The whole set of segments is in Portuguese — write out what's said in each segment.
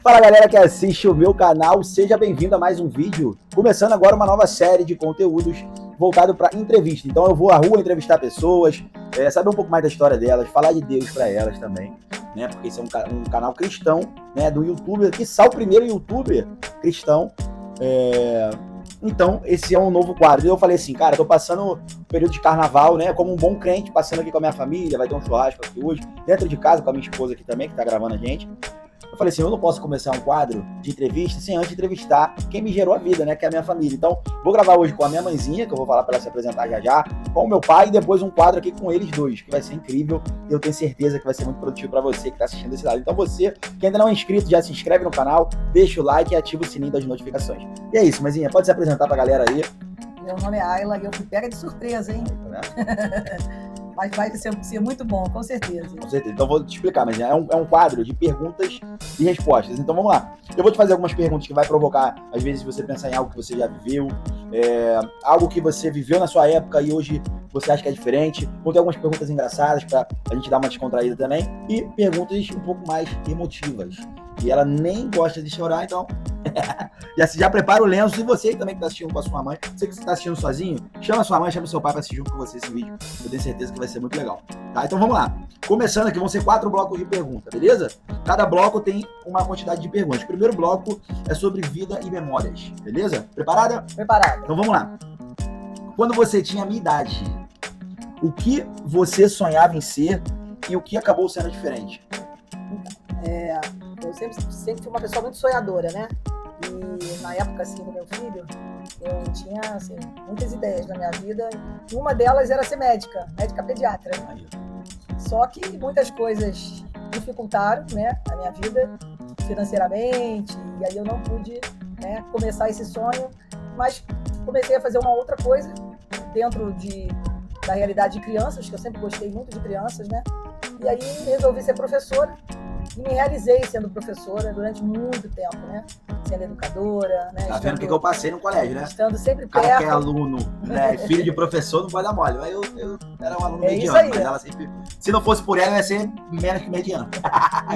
Fala galera que assiste o meu canal, seja bem-vindo a mais um vídeo. Começando agora uma nova série de conteúdos voltado para entrevista. Então eu vou à rua entrevistar pessoas, saber um pouco mais da história delas, falar de Deus para elas também, né? Porque esse é um canal cristão, né? Do youtuber, que o primeiro youtuber cristão. Então esse é um novo quadro. E eu falei assim, cara, tô passando o período de carnaval, né? Como um bom crente, passando aqui com a minha família, vai ter um churrasco aqui hoje, dentro de casa, com a minha esposa aqui também, que tá gravando a gente. Eu falei assim, eu não posso começar um quadro de entrevista sem antes entrevistar quem me gerou a vida, né, que é a minha família. Então, vou gravar hoje com a minha mãezinha, que eu vou falar para ela se apresentar já, com o meu pai, e depois um quadro aqui com eles dois, que vai ser incrível, e eu tenho certeza que vai ser muito produtivo para você que está assistindo esse lado. Então, você que ainda não é inscrito, já se inscreve no canal, deixa o like e ativa o sininho das notificações. E é isso, mãezinha, pode se apresentar para a galera aí. Meu nome é Ayla e eu fui pega de surpresa, hein? Mas vai ser muito bom, com certeza. Com certeza. Então vou te explicar, mas é um quadro de perguntas e respostas. Então vamos lá. Eu vou te fazer algumas perguntas que vai provocar, às vezes, você pensar em algo que você já viveu, algo que você viveu na sua época e hoje você acha que é diferente. Vou ter algumas perguntas engraçadas para a gente dar uma descontraída também. E perguntas um pouco mais emotivas. E ela nem gosta de chorar, então já prepara o lenço. E você também que está assistindo com a sua mãe, você que está assistindo sozinho, chama a sua mãe, chama o seu pai para assistir junto com você esse vídeo. Eu tenho certeza que vai ser muito legal. Tá? Então vamos lá. Começando aqui, vão ser 4 blocos de pergunta, beleza? Cada bloco tem uma quantidade de perguntas. O primeiro bloco é sobre vida e memórias, beleza? Preparada? Preparada. Então vamos lá. Quando você tinha a minha idade, o que você sonhava em ser e o que acabou sendo diferente? Eu sempre fui uma pessoa muito sonhadora, né? E na época, assim, do meu filho, eu tinha, assim, muitas ideias na minha vida. E uma delas era ser médica pediatra. Aí. Só que muitas coisas dificultaram, né, a minha vida financeiramente. E aí eu não pude, né, começar esse sonho. Mas comecei a fazer uma outra coisa dentro da realidade de crianças, que eu sempre gostei muito de crianças, né? E aí resolvi ser professora. E me realizei sendo professora durante muito tempo, né? Sendo educadora, né? Tá vendo o que eu passei no colégio, né? Estando sempre O cara perto. que é aluno, né? Filho de professor, não pode dar mole. Mas eu era um aluno É mediano, isso aí. mas ela sempre... Se não fosse por ela, eu ia ser menos que mediano.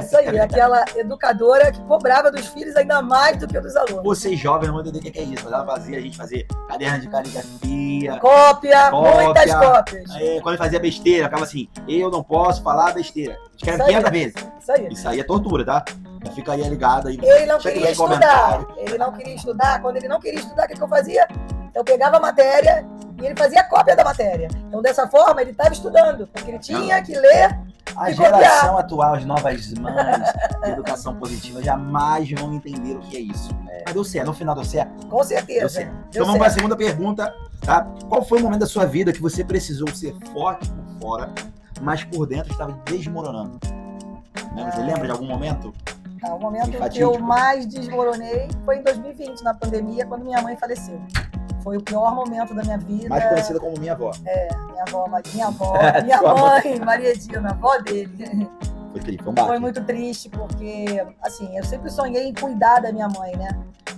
Isso aí, aquela educadora que cobrava dos filhos ainda mais do que dos alunos. Vocês jovens não vão entender o que é isso, mas ela fazia a gente fazer caderno de caligrafia. Cópia, muitas cópias. Quando fazia besteira, ficava assim, eu não posso falar besteira. Escreve 500 vezes. Isso aí. Isso aí é tortura, tá? Fica aí ligado aí. Ele não queria estudar. Ele não queria estudar. Quando ele não queria estudar, o que eu fazia? Eu pegava a matéria e ele fazia cópia da matéria. Então, dessa forma, ele estava estudando, porque ele tinha que ler. A geração atual, as novas mães de educação positiva jamais vão entender o que é isso. Mas deu certo, no final deu certo? Com certeza. Deu certo. Então vamos para a segunda pergunta, tá? Qual foi o momento da sua vida que você precisou ser forte por fora, mas por dentro estava desmoronando? Você lembra de algum momento? O momento que eu mais desmoronei foi em 2020, na pandemia, quando minha mãe faleceu. Foi o pior momento da minha vida. Mais conhecida como minha avó. Minha mãe, Maria Edina, avó dele. Foi triste, foi muito triste, porque, assim, eu sempre sonhei em cuidar da minha mãe, né?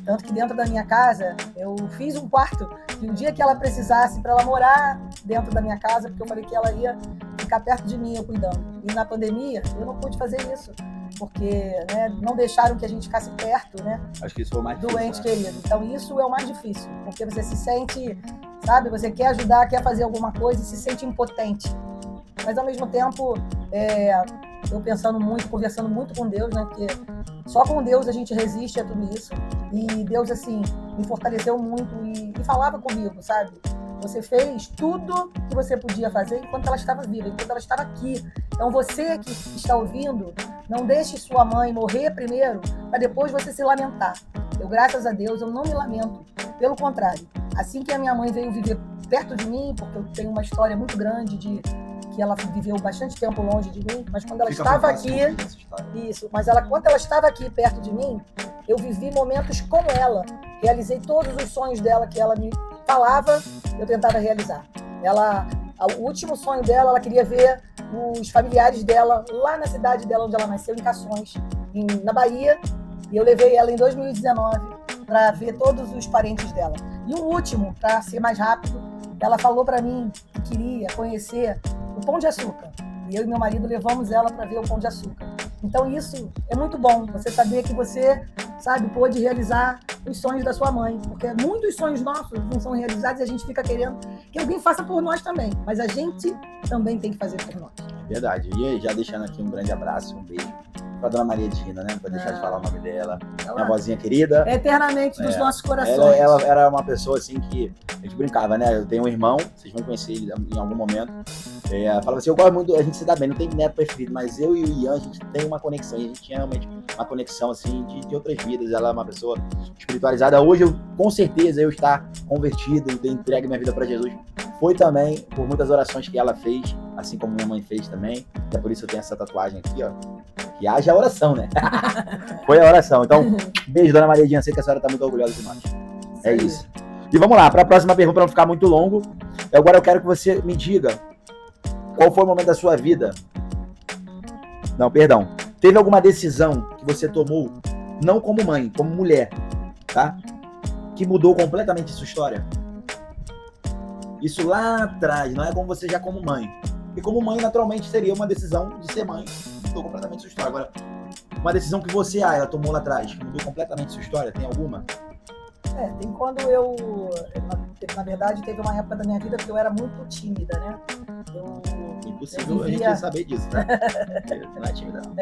Tanto que dentro da minha casa, eu fiz um quarto, que o dia que ela precisasse, para ela morar dentro da minha casa, porque eu falei que ela ia ficar perto de mim, eu cuidando. E na pandemia, eu não pude fazer isso, porque, né, não deixaram que a gente ficasse perto, né? Acho que isso foi o mais difícil, doente, querido. Então, isso é o mais difícil, porque você se sente, sabe? Você quer ajudar, quer fazer alguma coisa e se sente impotente. Mas, ao mesmo tempo, eu pensando muito, conversando muito com Deus, né? Porque só com Deus a gente resiste a tudo isso. E Deus, assim, me fortaleceu muito e falava comigo, sabe? Você fez tudo que você podia fazer enquanto ela estava viva, enquanto ela estava aqui. Então, você que está ouvindo, não deixe sua mãe morrer primeiro, para depois você se lamentar. Eu, graças a Deus, eu não me lamento. Pelo contrário, assim que a minha mãe veio viver perto de mim, porque eu tenho uma história muito grande que ela viveu bastante tempo longe de mim, mas quando ela estava aqui, quando ela estava aqui perto de mim, eu vivi momentos com ela, realizei todos os sonhos dela que ela me falava, eu tentava realizar. O último sonho dela, ela queria ver os familiares dela lá na cidade dela, onde ela nasceu, em Cações, na Bahia, e eu levei ela em 2019 para ver todos os parentes dela. E o último, para ser mais rápido, ela falou para mim que queria conhecer o Pão de Açúcar. E eu e meu marido levamos ela para ver o Pão de Açúcar. Então isso é muito bom, você saber que você, sabe, pôde realizar os sonhos da sua mãe, porque muitos sonhos nossos não são realizados e a gente fica querendo que alguém faça por nós também, mas a gente também tem que fazer por nós. Verdade. E já deixando aqui um grande abraço, um beijo pra Dona Maria Dina, né? Não pode deixar de falar o nome dela. Minha vozinha querida. Eternamente dos nossos corações. Ela era uma pessoa assim que a gente brincava, né? Eu tenho um irmão, vocês vão conhecer ele em algum momento. Falava assim, eu gosto muito, a gente se dá bem, não tem neto preferido, mas eu e o Ian, a gente tem uma conexão, e a gente tinha realmente uma conexão assim de outras vidas. Ela é uma pessoa espiritualizada. Hoje, com certeza, eu estar convertido, ter entregue minha vida para Jesus, foi também por muitas orações que ela fez, assim como minha mãe fez também. É por isso que eu tenho essa tatuagem aqui, ó. Que haja a oração, né? Foi a oração. Então, beijo, Dona Maria Dina, sei que a senhora tá muito orgulhosa de nós. É isso. E vamos lá, para a próxima pergunta, para não ficar muito longo. Agora eu quero que você me diga qual foi o momento da sua vida. Não, perdão. Teve alguma decisão que você tomou, não como mãe, como mulher, tá? Que mudou completamente sua história? Isso lá atrás, não é como você já como mãe. E como mãe, naturalmente, seria uma decisão de ser mãe, que mudou completamente sua história. Agora, uma decisão que você, ela tomou lá atrás, que mudou completamente sua história, tem alguma? Tem quando na verdade, teve uma época da minha vida que eu era muito tímida, né? Impossível a gente saber disso, tá? Não é tímida, não.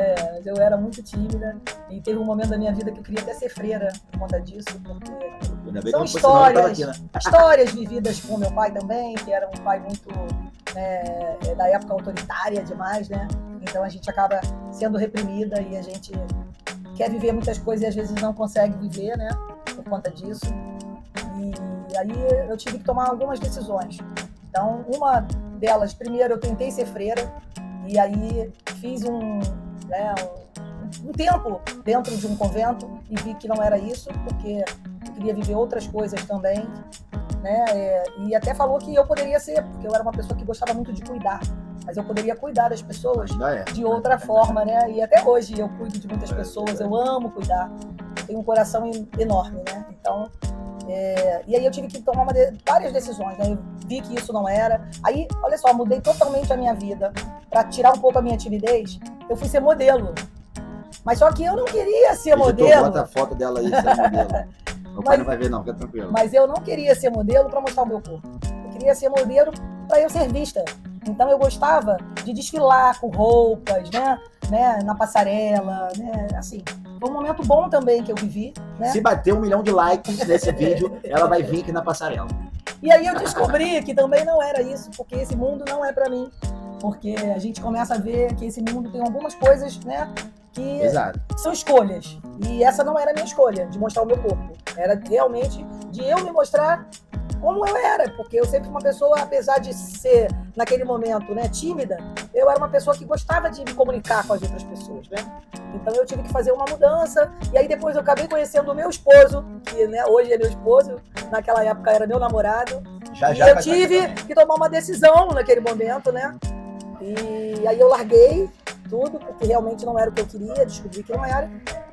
Eu era muito tímida e teve um momento da minha vida que eu queria até ser freira por conta disso, porque são histórias vividas com meu pai também, que era um pai muito da época autoritária demais, né? Então a gente acaba sendo reprimida e a gente quer viver muitas coisas e às vezes não consegue viver, né? Por conta disso. E aí eu tive que tomar algumas decisões. Então, uma delas, primeiro eu tentei ser freira e aí fiz um tempo dentro de um convento e vi que não era isso, porque eu queria viver outras coisas também, né? E até falou que eu poderia ser, porque eu era uma pessoa que gostava muito de cuidar, mas eu poderia cuidar das pessoas de outra forma, né? E até hoje eu cuido de muitas pessoas, eu amo cuidar, eu tenho um coração enorme, né? Então, e aí eu tive que tomar várias decisões, né? Eu vi que isso não era. Aí, olha só, mudei totalmente a minha vida para tirar um pouco a minha timidez. Eu fui ser modelo. Mas só que eu não queria ser modelo. Bota a foto dela aí, ser modelo. Meu pai não vai ver, não, fica tranquilo. Mas eu não queria ser modelo para mostrar o meu corpo. Eu queria ser modelo para eu ser vista. Então eu gostava de desfilar com roupas, né, na passarela, né, assim. Foi um momento bom também que eu vivi, né? Se bater 1 milhão de likes nesse vídeo, ela vai vir aqui na passarela. E aí eu descobri que também não era isso, porque esse mundo não é pra mim. Porque a gente começa a ver que esse mundo tem algumas coisas, né, que são escolhas. E essa não era a minha escolha, de mostrar o meu corpo. Era realmente de eu me mostrar como eu era, porque eu sempre fui uma pessoa, apesar de ser, naquele momento, né, tímida, eu era uma pessoa que gostava de me comunicar com as outras pessoas, né? Então eu tive que fazer uma mudança, e aí depois eu acabei conhecendo o meu esposo, que, né, hoje é meu esposo, naquela época era meu namorado, e eu tive que tomar uma decisão naquele momento, né? E aí eu larguei tudo, porque realmente não era o que eu queria, descobri que não era,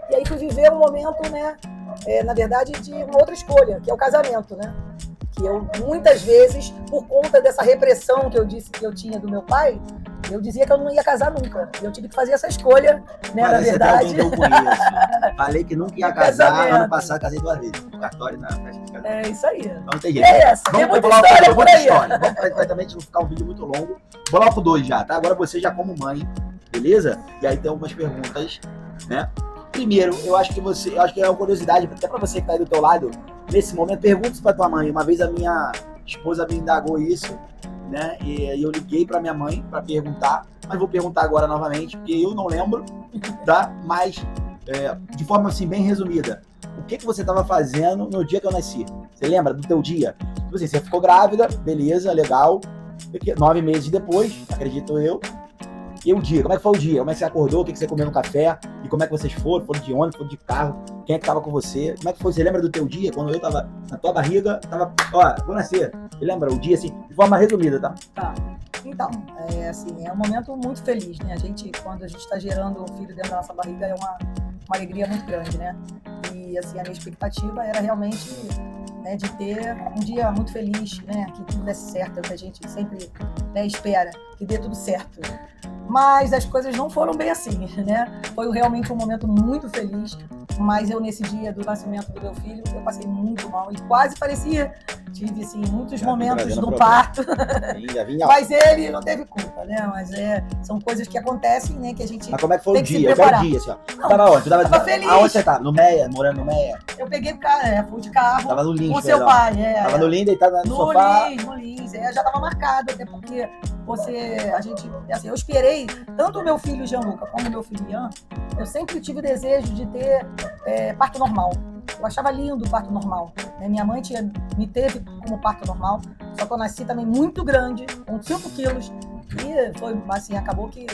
e aí fui viver um momento, né, na verdade, de uma outra escolha, que é o casamento, né? Que eu, muitas vezes, por conta dessa repressão que eu disse que eu tinha do meu pai, eu dizia que eu não ia casar nunca. Eu tive que fazer essa escolha, né, na verdade. Falei que nunca ia casar, ano passado casei 2 vezes. No cartório, na festa de casamento. É isso aí. Não tem jeito. Tem muita história por aí. Vamos também não ficar um vídeo muito longo. Vou lá pro 2 já, tá? Agora você já como mãe, beleza? E aí tem algumas perguntas, né? Primeiro, eu acho que é uma curiosidade, até pra você que tá aí do teu lado, nesse momento, pergunta isso pra tua mãe. Uma vez a minha esposa me indagou isso, né? E eu liguei pra minha mãe pra perguntar, mas vou perguntar agora novamente, porque eu não lembro, tá? Mas, de forma assim, bem resumida, o que você tava fazendo no dia que eu nasci? Você lembra do teu dia? Tipo assim, você ficou grávida, beleza, legal. 9 meses depois, acredito eu. E o dia? Como é que foi o dia? Como é que você acordou? O que você comeu no café? E como é que vocês foram? Foram de ônibus? Foram de carro? Quem é que tava com você? Como é que foi? Você lembra do teu dia? Quando eu tava na tua barriga, tava... Ó, vou nascer. Você lembra o dia, assim, de forma resumida, tá? Tá. Então, assim, é um momento muito feliz, né? Quando a gente tá gerando um filho dentro da nossa barriga, é uma alegria muito grande, né? E, assim, a minha expectativa era realmente, né, de ter um dia muito feliz, né? Que tudo desse certo, é o que a gente sempre, né, espera, que dê tudo certo. Mas as coisas não foram bem assim, né? Foi realmente um momento muito feliz, mas eu nesse dia do nascimento do meu filho, eu passei muito mal e quase parecia, tive assim, muitos momentos no parto, mas ele não teve culpa, né? Mas são coisas que acontecem, né? Que a gente. Mas como é que foi o tem que dia? se Eu quero o preparar. dia, assim, ó. Não, Tava onde? tava feliz. Aonde você tá? No Meia? Morando no Meia? Eu peguei o carro, fui de carro Tava no Lins, com seu pai, Tava no Lins, deitado no sofá. No Lins, já tava marcado, até porque eu esperei, tanto o meu filho Gianluca como o meu filho Ian, eu sempre tive o desejo de ter parto normal. Eu achava lindo o parto normal. Minha mãe me teve como parto normal, só que eu nasci também muito grande, com 5 quilos, e foi assim, acabou que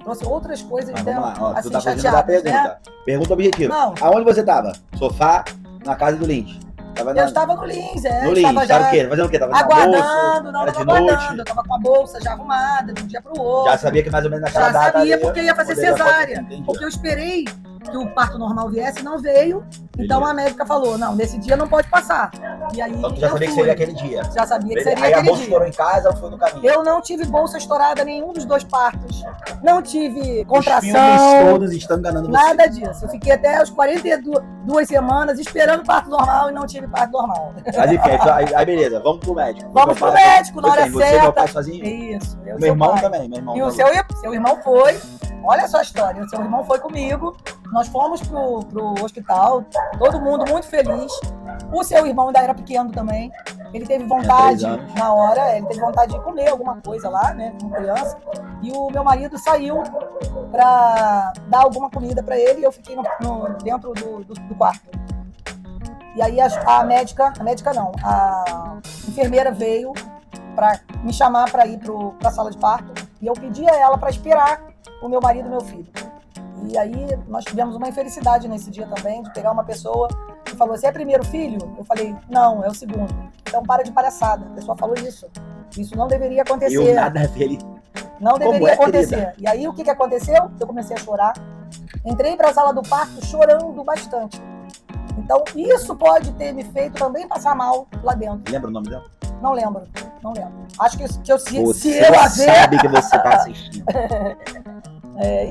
trouxe outras coisas. Mas vamos lá, ó, assim, tu tá fazendo chateadas, uma pergunta. né? Pergunta objetiva. Não. Aonde você tava? Sofá, na casa do Lins. Eu estava no Lins, No Lins, tava o quê? Fazendo o quê? Tava aguardando, não tava aguardando. Eu tava com a bolsa já arrumada, de um dia pro outro. Já sabia que mais ou menos naquela data. Já sabia, porque ia fazer cesárea. Entendi. Porque eu esperei que o parto normal viesse, não veio. Então a médica falou, não, nesse dia não pode passar. E aí então tu já sabia que seria aquele dia. Já sabia que seria aí aquele dia. Aí a bolsa estourou em casa ou foi no caminho? Eu não tive bolsa estourada nenhum dos 2 partos. Não tive contração. Os filmes todos estão enganando você. Nada disso. Eu fiquei até as 42 semanas esperando parto normal e não tive parto normal. Mas enfim, aí beleza, vamos pro médico. Vamos pro médico, na hora certa. Você e meu pai sozinho? Isso. Meu irmão também, meu irmão. E o seu irmão foi. Olha só a história, o seu irmão foi comigo, nós fomos pro hospital, todo mundo muito feliz. O seu irmão ainda era pequeno também, ele teve vontade na hora, ele teve vontade de comer alguma coisa lá, né, como criança. E o meu marido saiu para dar alguma comida para ele e eu fiquei dentro do quarto. E aí a enfermeira veio para me chamar para ir para a sala de parto e eu pedi a ela para esperar o meu marido e meu filho. E aí nós tivemos uma infelicidade nesse dia também, de pegar uma pessoa que falou, você é primeiro filho? Eu falei, não, é o segundo. Então para de palhaçada. A pessoa falou isso. Isso não deveria acontecer. Eu nada a ver. Não deveria acontecer. Querida? E aí o que aconteceu? Eu comecei a chorar. Entrei para a sala do parto chorando bastante. Então isso pode ter me feito também passar mal lá dentro. Lembra o nome dela? Não lembro. Acho que se eu sabe que você tá assistindo.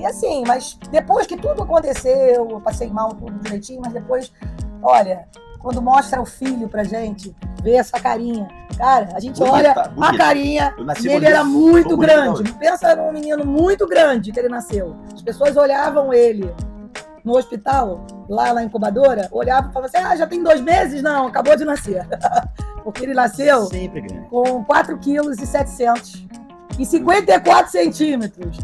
E assim, mas depois que tudo aconteceu, eu passei mal tudo direitinho, mas depois, olha, quando mostra o filho pra gente, ver essa carinha, cara, a gente olha a carinha e ele era muito grande. Pensa num menino muito grande que ele nasceu. As pessoas olhavam ele no hospital, lá na incubadora, olhavam e falavam assim, já tem 2 meses? Não, acabou de nascer. Porque ele nasceu sempre grande, com 4,7 kg e 54 centímetros.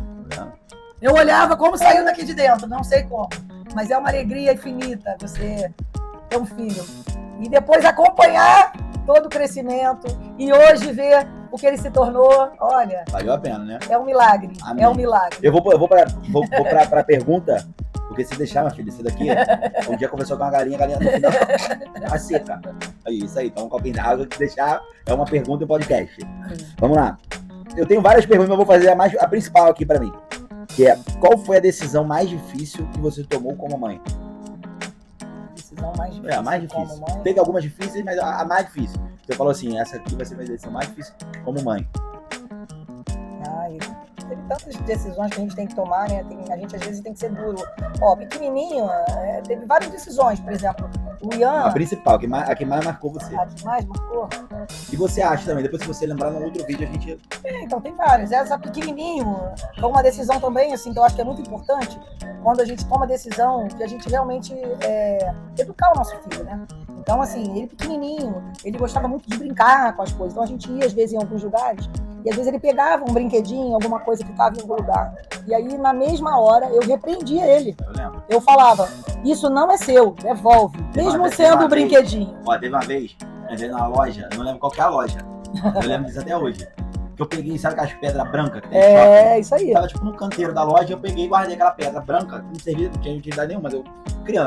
Eu olhava como saiu daqui de dentro, não sei como. Mas é uma alegria infinita você ter um filho. E depois acompanhar todo o crescimento e hoje ver o que ele se tornou, olha... Valeu a pena, né? É um milagre, Amém. É um milagre. Eu vou para a pergunta, porque se deixar, minha filha, isso daqui, um dia conversou com a galinha no final tá seca. Isso aí, toma um copinho d'água, que deixar é uma pergunta em podcast. Vamos lá. Eu tenho várias perguntas, mas eu vou fazer a principal aqui para mim. Que é, qual foi a decisão mais difícil que você tomou como mãe? Decisão mais difícil. A mais difícil. Teve algumas difíceis, mas a mais difícil. Você falou assim, essa aqui vai ser a decisão mais difícil como mãe. Teve tantas decisões que a gente tem que tomar, né? A gente às vezes tem que ser duro. Pequenininho, teve várias decisões, por exemplo, o Ian... A principal, a que mais marcou você. A que mais marcou? E você acha também, depois se você lembrar no outro vídeo, a gente... Então tem várias. Essa pequenininho foi uma decisão também, assim, que eu acho que é muito importante, quando a gente toma a decisão de a gente realmente educar o nosso filho, né? Então, assim, ele pequenininho, ele gostava muito de brincar com as coisas. Então a gente ia, às vezes, em alguns lugares, e às vezes ele pegava um brinquedinho, alguma coisa que estava em algum lugar. E aí, na mesma hora, eu repreendia ele. Eu falava, isso não é seu, devolve. Mesmo sendo um brinquedinho. Teve uma vez, eu entrei na loja, eu não lembro qual que é a loja. Eu lembro disso até hoje. Que eu peguei, sabe aquelas pedras brancas que tem no shopping? Isso aí. Tava tipo no canteiro da loja, eu peguei e guardei aquela pedra branca, que não servia, não tinha utilidade nenhuma, mas eu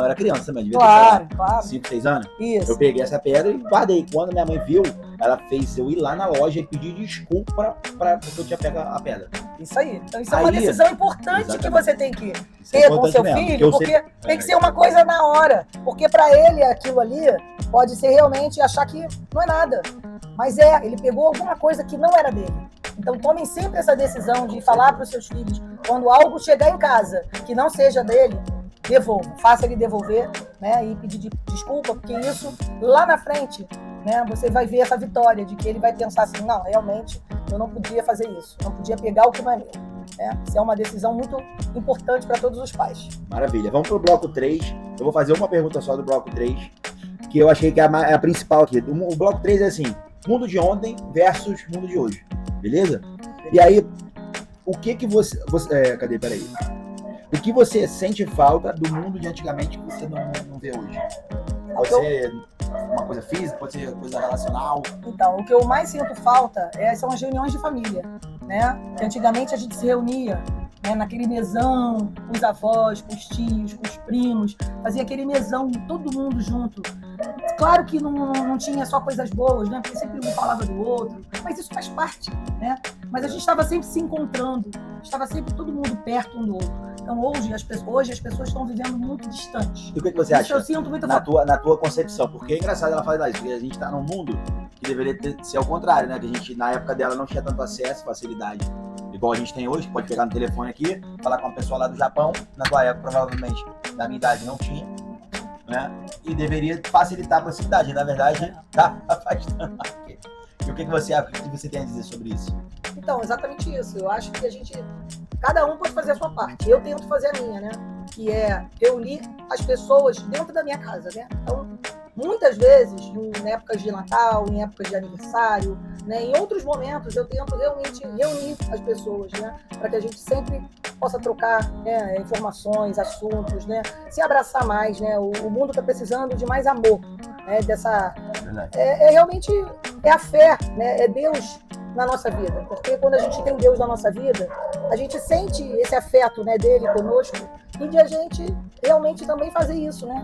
era criança também, devia ter, claro. 5, 6 anos. Isso. Eu peguei essa pedra e guardei. Quando minha mãe viu, ela fez eu ir lá na loja e pedir desculpa porque eu tinha pego a pedra. Isso aí. Então isso é uma decisão importante, exatamente, que você tem que ter com o seu filho, porque tem que ser uma coisa na hora. Porque para ele aquilo ali pode ser realmente achar que não é nada. Mas ele pegou alguma coisa que não era dele. Então tomem sempre essa decisão de falar para os seus filhos, quando algo chegar em casa que não seja dele, devolva, faça ele devolver, né, e pedir desculpa, porque isso lá na frente, né, você vai ver essa vitória de que ele vai pensar assim, não, realmente eu não podia fazer isso, não podia pegar o que não é meu. Né? Isso é uma decisão muito importante para todos os pais. Maravilha, vamos pro bloco 3. Eu vou fazer uma pergunta só do bloco 3, que eu achei que é a principal aqui. O bloco 3 é assim, mundo de ontem versus mundo de hoje, beleza? E aí, o que você cadê, peraí. O que você sente falta do mundo de antigamente que você não vê hoje? Pode ser uma coisa física, pode ser coisa relacional. Então, o que eu mais sinto falta são as reuniões de família, né? Que antigamente a gente se reunia, né, naquele mesão, com os avós, com os tios, com os primos, fazia aquele mesão, todo mundo junto. Claro que não tinha só coisas boas, né? Porque sempre um falava do outro, mas isso faz parte, né? Mas a gente estava sempre se encontrando, estava sempre todo mundo perto um do outro. Então hoje as pessoas estão vivendo muito distantes. E o que você acha? Eu sinto muito na tua concepção? Porque é engraçado ela falar isso, porque a gente está num mundo que deveria ser ao contrário, né? Que a gente, na época dela, não tinha tanto acesso, facilidade, igual a gente tem hoje, pode pegar no telefone aqui, falar com uma pessoa lá do Japão, na tua época, provavelmente, da minha idade, não tinha, né? E deveria facilitar a proximidade, na verdade, tá afastando aqui. E o que você acha? O que você tem a dizer sobre isso? Então, exatamente isso. Eu acho que cada um pode fazer a sua parte. Eu tento fazer a minha, né? Que é reunir as pessoas dentro da minha casa, né? Então, muitas vezes, em épocas de Natal, em épocas de aniversário, né? Em outros momentos, eu tento realmente reunir as pessoas, né? Para que a gente sempre possa trocar, né, informações, assuntos, né? Se abraçar mais, né? O mundo está precisando de mais amor, né? Realmente a fé, né? É Deus na nossa vida, porque quando a gente tem Deus na nossa vida, a gente sente esse afeto, né, dele conosco, e de a gente realmente também fazer isso, né,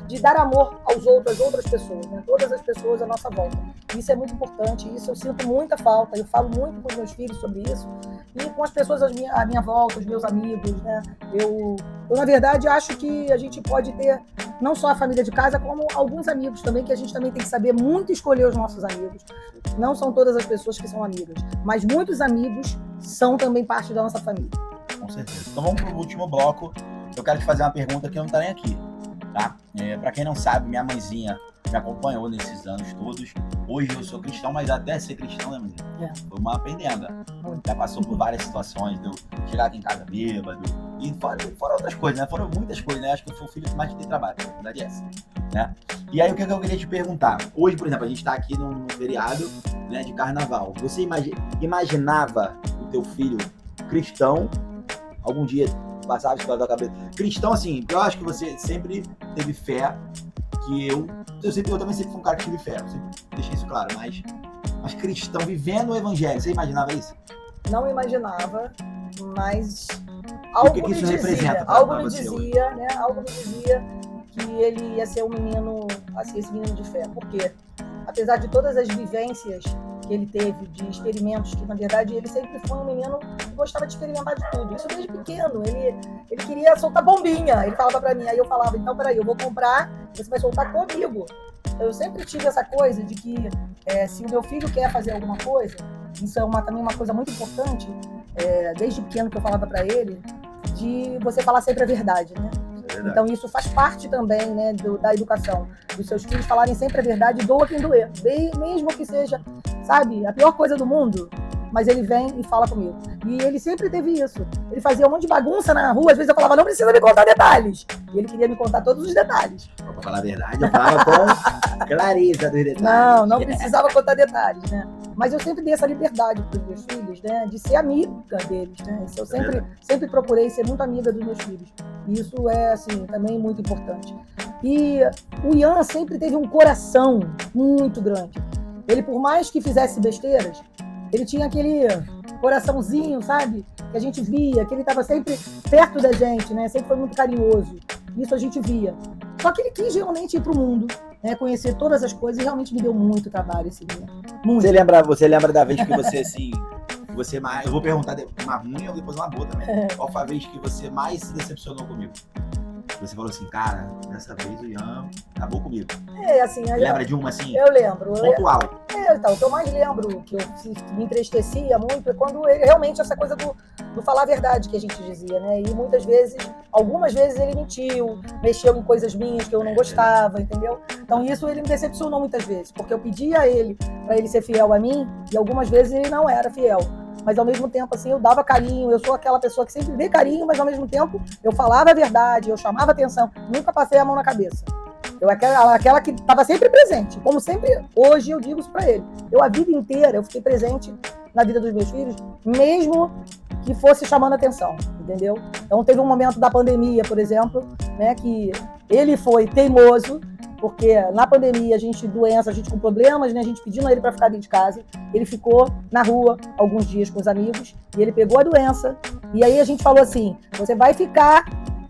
de dar amor às outras pessoas, né, todas as pessoas à nossa volta. Isso é muito importante, isso eu sinto muita falta, eu falo muito com os meus filhos sobre isso, e com as pessoas à minha volta, os meus amigos, né, eu na verdade acho que a gente pode ter não só a família de casa, como alguns amigos também, que a gente também tem que saber muito escolher os nossos amigos. Não são todas as pessoas que são amigas, mas muitos amigos são também parte da nossa família. Com certeza. Então vamos para o último bloco. Eu quero te fazer uma pergunta que não está nem aqui, tá? Para quem não sabe, minha mãezinha me acompanhou nesses anos todos. Hoje eu sou cristão, mas até ser cristão, né, mãezinha? Foi uma pendenga. Já passou por várias situações, de eu chegar aqui em casa bêbado, e fora outras coisas, né? Foram muitas coisas, né? Acho que eu fui o filho que mais tem trabalho, na verdade é essa, né? E aí o que eu queria te perguntar? Hoje, por exemplo, a gente está aqui num feriado, né, de carnaval. Você imaginava o teu filho cristão? Algum dia passava isso pela tua cabeça? Cristão, assim, eu acho que você sempre teve fé, que eu também sempre fui um cara que tive fé, eu sempre deixei isso claro, mas cristão, vivendo o evangelho, você imaginava isso? Não imaginava, mas algo me dizia, algo me dizia que ele ia ser um menino, assim, esse menino de fé, porque apesar de todas as vivências que ele teve, de experimentos, que na verdade ele sempre foi um menino que gostava de experimentar de tudo, isso desde pequeno, ele queria soltar bombinha, ele falava pra mim, aí eu falava, então peraí, eu vou comprar, você vai soltar comigo. Eu sempre tive essa coisa de que se o meu filho quer fazer alguma coisa, isso é também uma coisa muito importante, desde pequeno que eu falava pra ele, de você falar sempre a verdade, né? Então isso faz parte também, né, da educação, dos seus filhos falarem sempre a verdade, doa quem doer, mesmo que seja, sabe, a pior coisa do mundo, mas ele vem e fala comigo. E ele sempre teve isso. Ele fazia um monte de bagunça na rua, às vezes eu falava, não precisa me contar detalhes. E ele queria me contar todos os detalhes. Pra falar a verdade, eu falava com clareza dos detalhes. Não precisava contar detalhes, né? Mas eu sempre dei essa liberdade para os meus filhos, né? De ser amiga deles, né? Isso eu sempre procurei ser muito amiga dos meus filhos. E isso é, assim, também muito importante. E o Ian sempre teve um coração muito grande. Ele, por mais que fizesse besteiras, ele tinha aquele coraçãozinho, sabe? Que a gente via, que ele estava sempre perto da gente, né? Sempre foi muito carinhoso. Isso a gente via. Só que ele quis realmente ir para o mundo, né? Conhecer todas as coisas, e realmente me deu muito trabalho esse dia. Muito. Você lembra da vez que você, assim, eu vou perguntar uma ruim ou depois uma boa também. Qual foi a vez que você mais se decepcionou comigo? Você falou assim, cara, dessa vez o Ian acabou comigo. Assim... Lembra de uma assim? Eu lembro. Pontual. Então, o que eu mais lembro, que eu me entristecia muito, é quando ele realmente, essa coisa do falar a verdade que a gente dizia, né? E muitas vezes, algumas vezes ele mentiu, mexeu em coisas minhas que eu não gostava, entendeu? Então isso ele me decepcionou muitas vezes, porque eu pedia a ele para ele ser fiel a mim, e algumas vezes ele não era fiel. Mas ao mesmo tempo, assim, eu dava carinho, eu sou aquela pessoa que sempre dei carinho, mas ao mesmo tempo eu falava a verdade, eu chamava atenção, nunca passei a mão na cabeça. Eu aquela que estava sempre presente, como sempre, hoje eu digo isso para ele. Eu a vida inteira, eu fiquei presente na vida dos meus filhos, mesmo que fosse chamando atenção, entendeu? Então teve um momento da pandemia, por exemplo, né, que ele foi teimoso, porque na pandemia a gente com problemas, né, a gente pedindo a ele para ficar dentro de casa, ele ficou na rua alguns dias com os amigos, e ele pegou a doença, e aí a gente falou assim, você vai ficar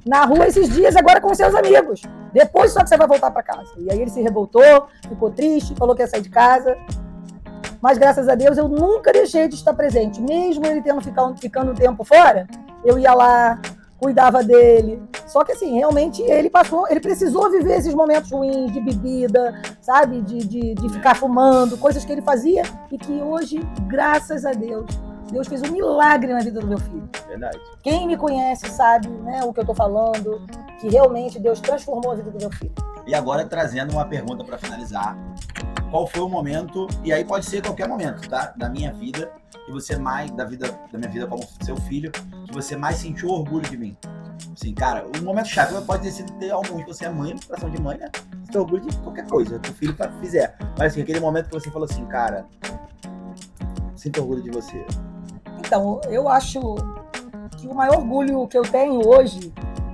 na rua esses dias agora com seus amigos, depois só que você vai voltar para casa. E aí ele se revoltou, ficou triste, falou que ia sair de casa, mas graças a Deus eu nunca deixei de estar presente, mesmo ele ficando um tempo fora, eu ia lá, cuidava dele. Só que assim, realmente ele precisou viver esses momentos ruins de bebida, sabe? De ficar fumando, coisas que ele fazia e que hoje, graças a Deus fez um milagre na vida do meu filho. Verdade. Quem me conhece sabe, né, o que eu tô falando, que realmente Deus transformou a vida do meu filho. E agora trazendo uma pergunta para finalizar. Qual foi o momento, e aí pode ser qualquer momento, tá? Da minha vida, que você mais, da minha vida como seu filho, que você mais sentiu orgulho de mim. Assim, cara, o momento chave pode ter sido ter alguns, você é mãe, coração de mãe, né? Você tem orgulho de qualquer coisa que o filho fizer. Mas assim, aquele momento que você falou assim, cara, sinto orgulho de você. Então, eu acho que o maior orgulho que eu tenho hoje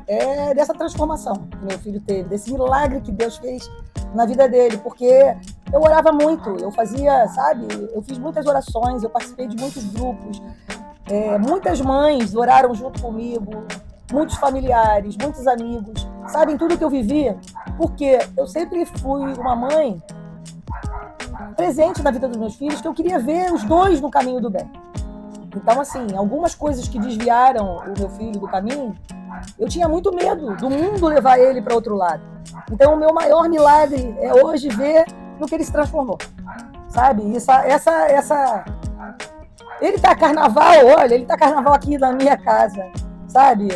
é dessa transformação que meu filho teve, desse milagre que Deus fez na vida dele, porque eu orava muito, eu fazia, sabe, eu fiz muitas orações, eu participei de muitos grupos, muitas mães oraram junto comigo, muitos familiares, muitos amigos, sabem tudo que eu vivi, porque eu sempre fui uma mãe presente na vida dos meus filhos, que eu queria ver os dois no caminho do bem. Então, assim, algumas coisas que desviaram o meu filho do caminho, eu tinha muito medo do mundo levar ele para outro lado. Então, o meu maior milagre é hoje ver no que ele se transformou, sabe? Ele tá carnaval, olha, ele tá carnaval aqui na minha casa, sabe?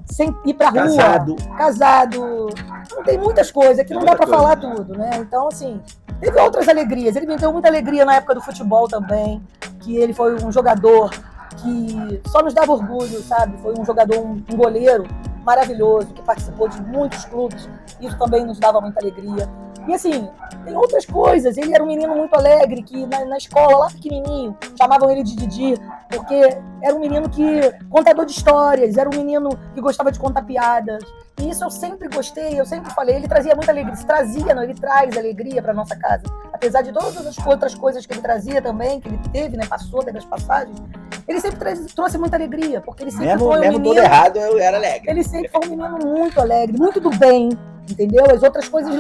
Sem ir pra rua. Casado. Não tem muitas coisas, que não dá para falar tudo, né? Então, assim, teve outras alegrias. Ele me deu muita alegria na época do futebol também, que ele foi um jogador que só nos dava orgulho, sabe? Foi um jogador, um goleiro maravilhoso, que participou de muitos clubes. Isso também nos dava muita alegria. E assim, tem outras coisas. Ele era um menino muito alegre, que na escola, lá pequenininho, chamavam ele de Didi, porque era um menino contador de histórias, era um menino que gostava de contar piadas. E isso eu sempre gostei, eu sempre falei, ele trazia muita alegria, ele traz alegria para nossa casa. Apesar de todas as outras coisas que ele trazia também, que ele teve, né, teve as passagens, ele sempre trouxe muita alegria, porque ele sempre foi um menino... todo errado, eu era alegre. Ele sempre foi um menino muito alegre, muito do bem, entendeu? As outras coisas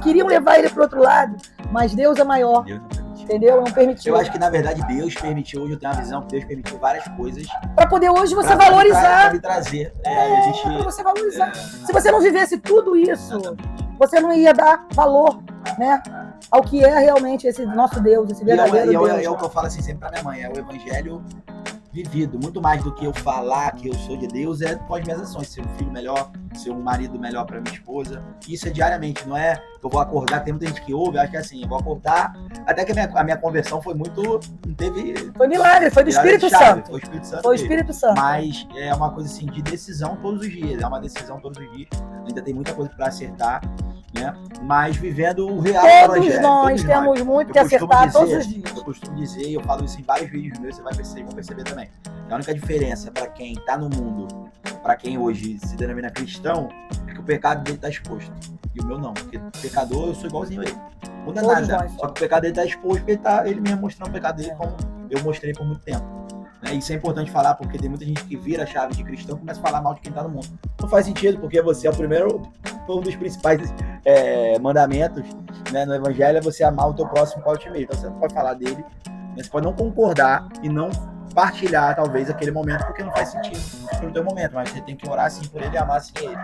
queriam levar ele para o outro lado, mas Deus é maior. Deus não permitiu. Entendeu? Não permitiu. Eu acho que, na verdade, Deus permitiu, hoje eu tenho uma visão que Deus permitiu várias coisas. Para poder hoje você valorizar. Para me trazer. Para você valorizar. Se você não vivesse tudo isso, você não ia dar valor, né, ao que é realmente esse nosso Deus, esse verdadeiro Deus. É o que eu falo assim sempre para minha mãe, é o evangelho vivido, muito mais do que eu falar que eu sou de Deus, é com as minhas ações, ser um filho melhor, ser um marido melhor para minha esposa. Isso é diariamente, não é que eu vou acordar, tem muita gente que ouve, acho que é assim, eu vou acordar, até que a minha conversão foi muito, não teve... Foi milagre, foi do Espírito Santo. Foi o Espírito Santo. Foi o Espírito Santo. Mas é uma coisa assim, de decisão todos os dias, é uma decisão todos os dias, ainda tem muita coisa para acertar, né? Mas vivendo o real projeto. Todos nós temos muito que acertar todos os dias. Eu costumo dizer, eu falo isso em vários vídeos meus, você vai perceber também. A única diferença para quem está no mundo, para quem hoje se denomina cristão, é que o pecado dele está exposto. E o meu não, porque pecador eu sou igualzinho a ele. Não muda nada. Só que o pecado dele está exposto porque ele mesmo mostrando o pecado dele como eu mostrei por muito tempo. Isso é importante falar, porque tem muita gente que vira a chave de cristão e começa a falar mal de quem está no mundo. Não faz sentido, porque você é um dos principais mandamentos, né, no evangelho, é você amar o teu próximo para o te meio. Então você não pode falar dele, né, você pode não concordar e não partilhar, talvez, aquele momento, porque não faz sentido pro teu momento, mas você tem que orar sim por ele e amar sim ele.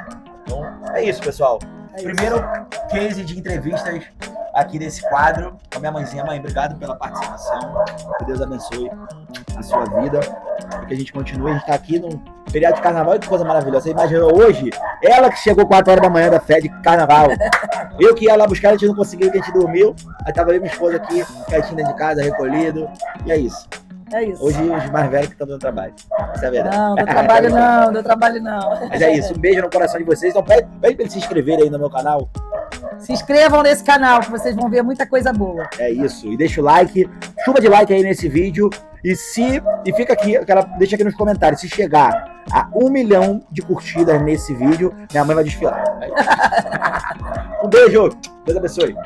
Então, é isso, pessoal. Primeiro case de entrevistas aqui desse quadro com a minha mãezinha. Mãe, obrigado pela participação. Que Deus abençoe a sua vida. E que a gente continue. A gente tá aqui num feriado de carnaval e que coisa maravilhosa. Você imaginou hoje? Ela que chegou 4 horas da manhã da fé de carnaval. Eu que ia lá buscar, a gente não conseguiu, que a gente dormiu. Aí tava eu e minha esposa aqui, quietinha dentro de casa, recolhido. E é isso. É isso. Hoje os mais velhos que estão dando trabalho. Isso é verdade. Não, deu trabalho não, deu trabalho não. Mas é isso, um beijo no coração de vocês. Então pede pra eles se inscreverem aí no meu canal. Se inscrevam nesse canal, que vocês vão ver muita coisa boa. É isso. E deixa o like, chuva de like aí nesse vídeo. E fica aqui, deixa aqui nos comentários. Se chegar a 1 milhão de curtidas nesse vídeo, minha mãe vai desfilar. Um beijo. Deus abençoe.